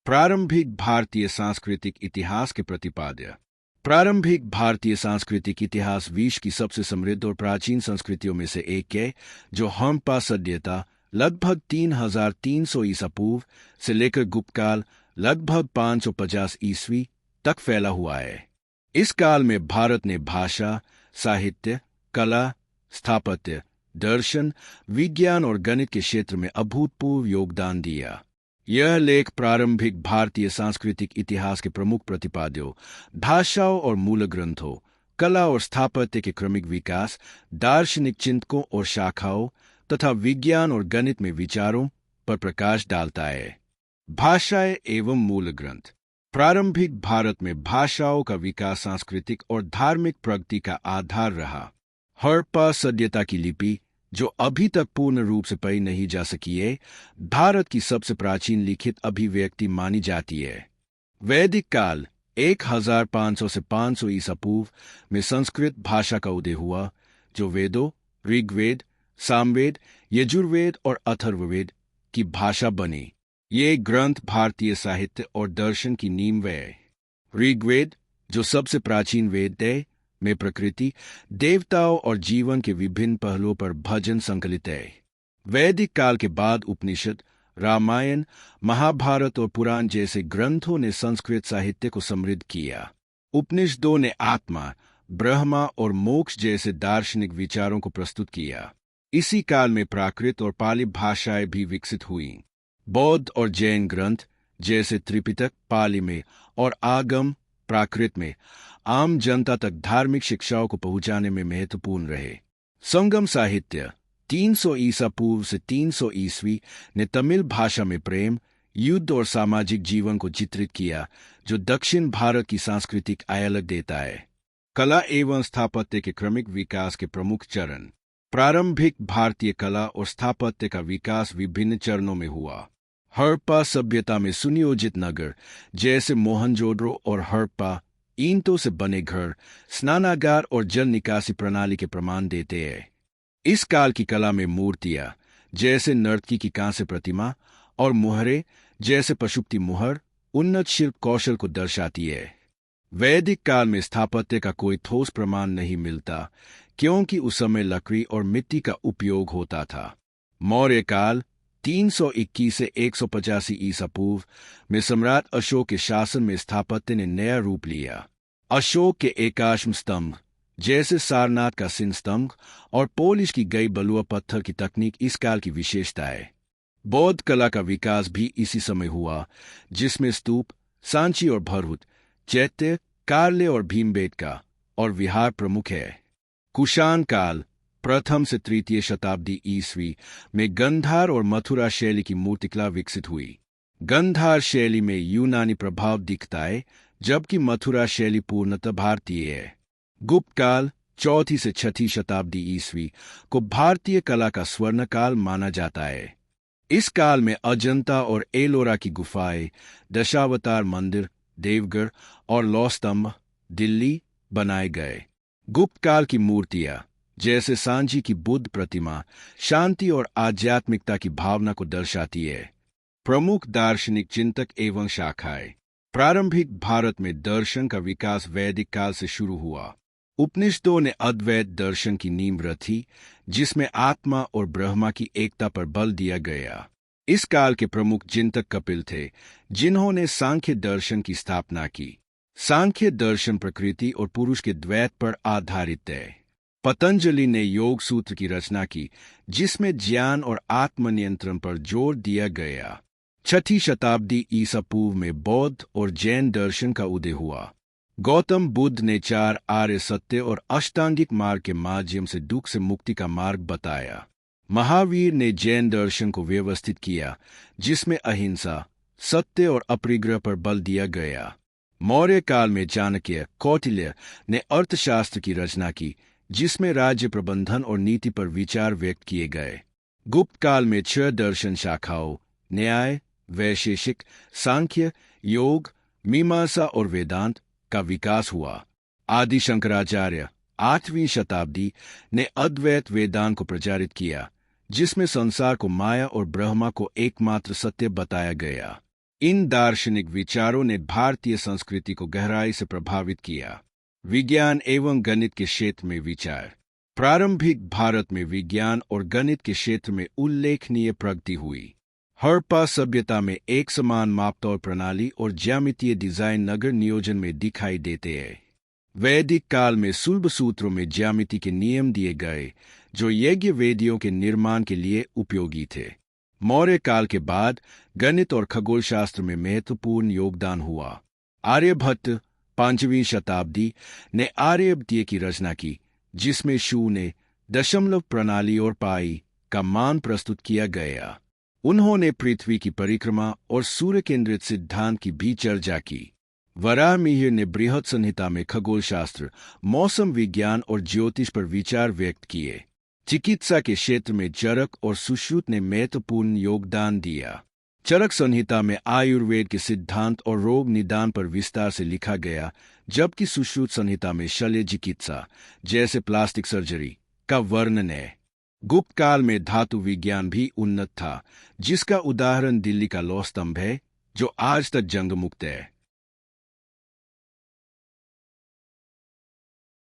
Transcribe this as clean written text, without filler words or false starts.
प्रारंभिक भारतीय सांस्कृतिक इतिहास के प्रतिपाद्य। प्रारंभिक भारतीय सांस्कृतिक इतिहास विश्व की सबसे समृद्ध और प्राचीन संस्कृतियों में से एक है, जो हड़प्पा सभ्यता लगभग 3300 ईसा पूर्व से लेकर गुप्त काल लगभग 550 ईस्वी तक फैला हुआ है। इस काल में भारत ने भाषा, साहित्य, कला, स्थापत्य, दर्शन, विज्ञान और गणित के क्षेत्र में अभूतपूर्व योगदान दिया। यह लेख प्रारंभिक भारतीय सांस्कृतिक इतिहास के प्रमुख प्रतिपाद्यों, भाषाओं और मूल ग्रंथों, कला और स्थापत्य के क्रमिक विकास, दार्शनिक चिंतकों और शाखाओं तथा विज्ञान और गणित में विचारों पर प्रकाश डालता है। भाषाएं एवं मूल ग्रंथ। प्रारंभिक भारत में भाषाओं का विकास सांस्कृतिक और धार्मिक प्रगति का आधार रहा। हड़प्पा सभ्यता की लिपि, जो अभी तक पूर्ण रूप से पढ़ी नहीं जा सकी है, भारत की सबसे प्राचीन लिखित अभिव्यक्ति मानी जाती है। वैदिक काल 1500 से 500 ईसा पूर्व में संस्कृत भाषा का उदय हुआ, जो वेदों, ऋग्वेद, सामवेद, यजुर्वेद और अथर्ववेद की भाषा बनी। ये ग्रंथ भारतीय साहित्य और दर्शन की नींव है। ऋग्वेद, जो सबसे प्राचीन वेद है, में प्रकृति, देवताओं और जीवन के विभिन्न पहलुओं पर भजन संकलित है। वैदिक काल के बाद उपनिषद, रामायण, महाभारत और पुराण जैसे ग्रंथों ने संस्कृत साहित्य को समृद्ध किया। उपनिषदों ने आत्मा, ब्रह्मा और मोक्ष जैसे दार्शनिक विचारों को प्रस्तुत किया। इसी काल में प्राकृत और पाली भाषाएं भी विकसित हुईं। बौद्ध और जैन ग्रंथ जैसे त्रिपिटक पाली में और आगम प्राकृत में आम जनता तक धार्मिक शिक्षाओं को पहुंचाने में महत्वपूर्ण रहे। संगम साहित्य 300 ईसा पूर्व से 300 ईस्वी ने तमिल भाषा में प्रेम, युद्ध और सामाजिक जीवन को चित्रित किया, जो दक्षिण भारत की सांस्कृतिक अलग देता है। कला एवं स्थापत्य के क्रमिक विकास के प्रमुख चरण। प्रारंभिक भारतीय कला और स्थापत्य का विकास विभिन्न चरणों में हुआ। हड़प्पा सभ्यता में सुनियोजित नगर जैसे मोहनजोदड़ो और हड़प्पा ईंटों से बने घर, स्नानागार और जल निकासी प्रणाली के प्रमाण देते हैं। इस काल की कला में मूर्तियां जैसे नर्तकी की कांस्य प्रतिमा और मुहरे जैसे पशुपति मुहर उन्नत शिल्प कौशल को दर्शाती है। वैदिक काल में स्थापत्य का कोई ठोस प्रमाण नहीं मिलता, क्योंकि उस समय लकड़ी और मिट्टी का उपयोग होता था। मौर्य काल 321 से 185 ईसा पूर्व में सम्राट अशोक के शासन में स्थापत्य ने नया रूप लिया। अशोक के एकाश्म स्तंभ जैसे सारनाथ का सिंह स्तंभ और पोलिश की गई बलुआ पत्थर की तकनीक इस काल की विशेषता है। बौद्ध कला का विकास भी इसी समय हुआ, जिसमें स्तूप, सांची और भरहुत, चैत्य, कार्ले और भीमबेटका और विहार प्रमुख है। कुषाण काल प्रथम से तृतीय शताब्दी ईस्वी में गंधार और मथुरा शैली की मूर्तिकला विकसित हुई। गंधार शैली में यूनानी प्रभाव दिखता है, जबकि मथुरा शैली पूर्णतः भारतीय है। गुप्त काल चौथी से छठी शताब्दी ईस्वी को भारतीय कला का स्वर्ण काल माना जाता है। इस काल में अजंता और एलोरा की गुफाएं, दशावतार मंदिर, देवगढ़ और लौह स्तंभ, दिल्ली बनाए गए। गुप्त काल की मूर्तियां जैसे सांची की बुद्ध प्रतिमा शांति और आध्यात्मिकता की भावना को दर्शाती है। प्रमुख दार्शनिक चिंतक एवं शाखाएं। प्रारंभिक भारत में दर्शन का विकास वैदिक काल से शुरू हुआ। उपनिषदों ने अद्वैत दर्शन की नींव रखी, जिसमें आत्मा और ब्रह्मा की एकता पर बल दिया गया। इस काल के प्रमुख चिंतक कपिल थे, जिन्होंने सांख्य दर्शन की स्थापना की। सांख्य दर्शन प्रकृति और पुरुष के द्वैत पर आधारित है। पतंजलि ने योग सूत्र की रचना की, जिसमें ज्ञान और आत्मनियंत्रण पर जोर दिया गया। छठी शताब्दी ईसा पूर्व में बौद्ध और जैन दर्शन का उदय हुआ। गौतम बुद्ध ने 4 आर्य सत्य और अष्टांगिक मार्ग के माध्यम से दुख से मुक्ति का मार्ग बताया। महावीर ने जैन दर्शन को व्यवस्थित किया, जिसमें अहिंसा, सत्य और अपरिग्रह पर बल दिया गया। मौर्य काल में चाणक्य, कौटिल्य ने अर्थशास्त्र की रचना की, जिसमें राज्य प्रबंधन और नीति पर विचार व्यक्त किए गए। गुप्त काल में 6 दर्शन शाखाओं न्याय, वैशेषिक, सांख्य, योग, मीमांसा और वेदांत का विकास हुआ। आदि शंकराचार्य 8वीं शताब्दी ने अद्वैत वेदांत को प्रचारित किया, जिसमें संसार को माया और ब्रह्मा को एकमात्र सत्य बताया गया। इन दार्शनिक विचारों ने भारतीय संस्कृति को गहराई से प्रभावित किया। विज्ञान एवं गणित के क्षेत्र में विचार। प्रारंभिक भारत में विज्ञान और गणित के क्षेत्र में उल्लेखनीय प्रगति हुई। हड़प्पा सभ्यता में एक समान मापतौल प्रणाली और ज्यामितीय डिजाइन नगर नियोजन में दिखाई देते हैं। वैदिक काल में सुलभ सूत्रों में ज्यामिति के नियम दिए गए जो यज्ञ वेदियों के निर्माण के लिए उपयोगी थे। मौर्य काल के बाद गणित और खगोलशास्त्र में महत्वपूर्ण योगदान हुआ। आर्यभट्ट 5वीं शताब्दी ने आर्यभट्टीय की रचना की, जिसमें शून्य, दशमलव प्रणाली और पाई का मान प्रस्तुत किया गया। उन्होंने पृथ्वी की परिक्रमा और सूर्य केंद्रित सिद्धांत की भी चर्चा की। वराहमिहिर ने बृहत संहिता में खगोलशास्त्र, मौसम विज्ञान और ज्योतिष पर विचार व्यक्त किए। चिकित्सा के क्षेत्र में चरक और सुश्रुत ने महत्वपूर्ण योगदान दिया। चरक संहिता में आयुर्वेद के सिद्धांत और रोग निदान पर विस्तार से लिखा गया, जबकि सुश्रुत संहिता में शल्य चिकित्सा जैसे प्लास्टिक सर्जरी का वर्णन है। गुप्त काल में धातु विज्ञान भी उन्नत था, जिसका उदाहरण दिल्ली का लौह स्तंभ है, जो आज तक जंग मुक्त है।